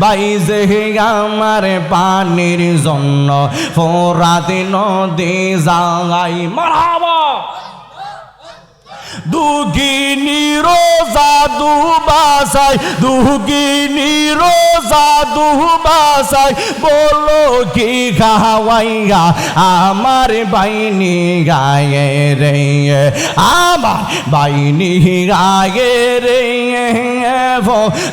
বাইজে আমার পানির জন্য ফোরাত নদী যায় মারহাবা দুগিনী রোজা দুবাসাই দুগিনী রোজা দুবাসাই বলো কি খাওয়াইয়া আমার বাইনি গায়ে রে আমার বাইনি গায়ে রে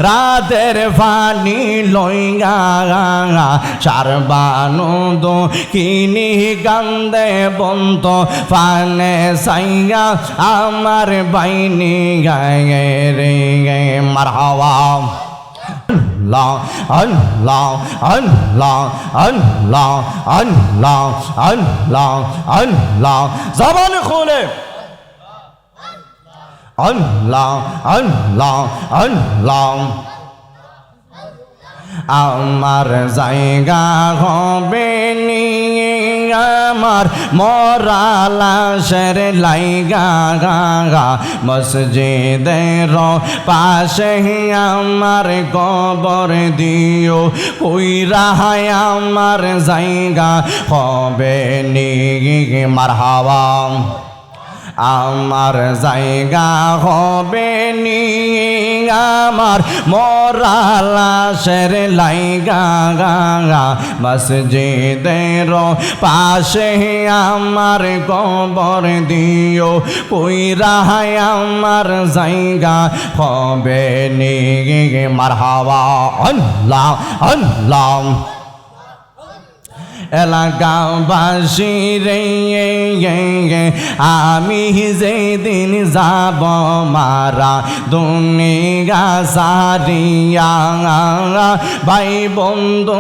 রাতের পানি লইয়া সারবানন্দ কিনি কান্দে বন্ত পানে সাইয়া আমার বাইনি গায়ে রে মারহাবা আল্লাহ আল্লাহ আল্লাহ আল্লাহ আল্লাহ আল্লাহ আল্লাহ জবান খুলে আল্লাহ আল্লাহ আল্লাহ আমার জায়গা হবে নি আমার মরা লাশের লাইগা গা মসজিদের পাশে আমার কবর দিও কইরা আমার জায়গা হবে নি মারহাবা আমার জায়গা হবে নি আমার মরা লাশের লাইগা গা মসজিদের পাশে আমার কবর দিও কইরা আমার জায়গা হবে নি মারহাবা আল্লাহ আল্লাহ এলাকাবাসী রে আমি যেদিন যাব মারা দুনিয়া সারিয়া ভাই বন্ধু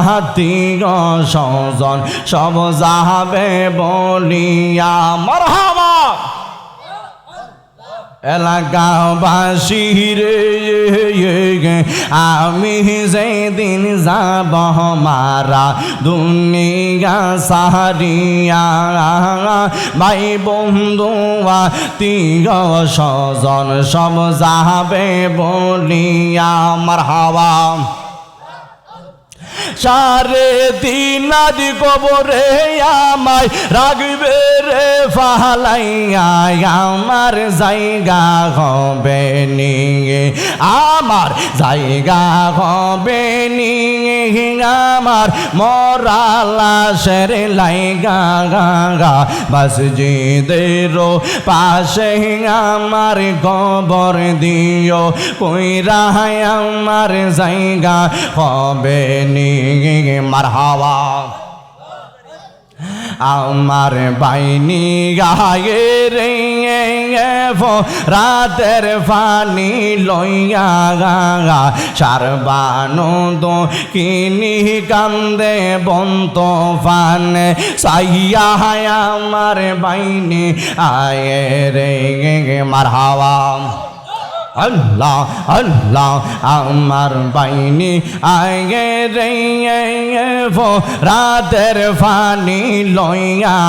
আত্মীয় স্বজন সব যাবে বলিয়া মারহাবা এলাকাবাসী রে আমি যেদিন যাব মারা দুনিয়া সারিয়া ভাই বন্ধু আত্মীয় স্বজন সব যাবে বলিয়া মারহাবা সারে দিন আদি কবরে আমায় রাখবে রে ফালাইয়া আমার জায়গা হবে নি আমার জায়গা হবে নি আমার মরা লাশের লাইগা গা মসজিদের পাশে আমার কবর দিও কইরা আমার জায়গা হবে নি মারহাবা আমার বাইনি গায়ে রে রাতের পানি লইয়া গা সারবানন্দ কিনি কান্দে বন্ত পানে সাইয়া আমার বাইনি আয়ে রে মারহাবা আল্লাহ আল্লাহ আমার বাইনি আগে রে রাতের পানি লইয়া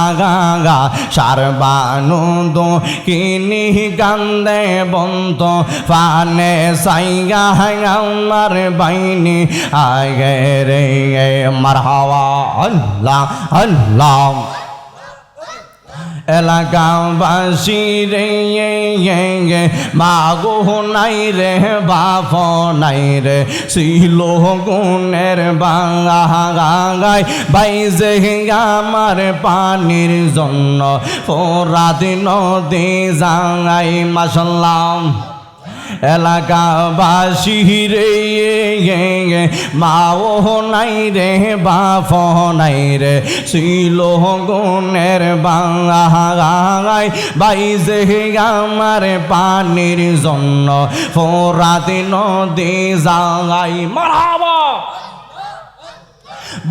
গা সারবানন্দ কিনি কান্দে বন্ত পানে সাইয়া আমার বাইনি আগে রে মারহাবা আল্লাহ আল্লাহ এলাকাবাসী রে মাগো নাই রে বাপ নাই রে ছিল গুণের বাঙাই বাইজে আমার পানির জন্য ফোরাত নদী যায় মাশাল্লাহ এলাকাবাসী রে মাও নাই রে বাপ নাই রে ছিল গুণের বাঙাই বাইজে আমার পানির জন্য ফোরাত নদী যায় মারহাবা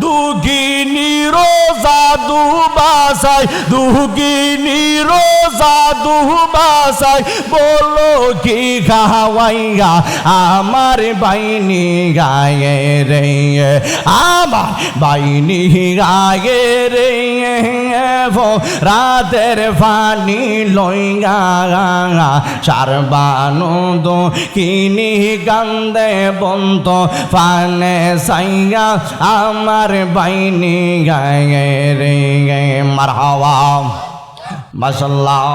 দুগিনী রোজা দুবাসাই দুগিনী রোজা দুবাসাই বলো কি খাওয়াইয়া আমার বাইনি গায়ে রে আমার বাইনি গায়ে রে রাতের পানি লইয়া সারবানো দো কিনি কান্দে বন্ত ফানে সাইয়া আমার বাইনি গায়ে রে মারহাবা মাশাআল্লাহ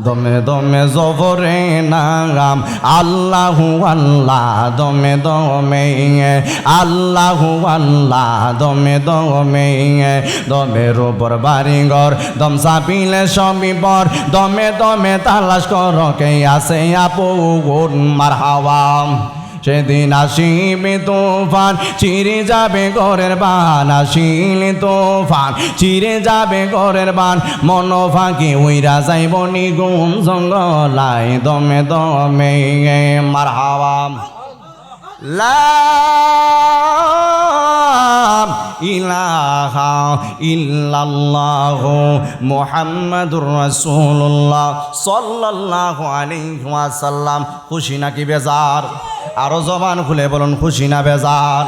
দমে দমে জবরে নাম আল্লাহু আল্লাহ দমে দমে আল্লাহু আল্লাহ দমে দমে দমের উপর বাড়িঘর দম চাপিলে সবই পর দমে দমে তালাশ কর কে আছে আপন মারহাবা সেদিন আসিবে তুফান চিরে যাবে ঘরের বান আসিলে তুফান চিরে যাবে ঘরের বান মন ফাঁকি উইরা যাইব নিগুম জঙ্গলাই দমে দমে মারহাবা লা ইলাহা ইল্লাল্লাহু মুহাম্মাদুর রাসূলুল্লাহ সাল্লাল্লাহু আলাইহি ওয়াসাল্লাম। খুশি নাকি বেজার? আরো জবান খুলে বলুন খুশি না বেজার?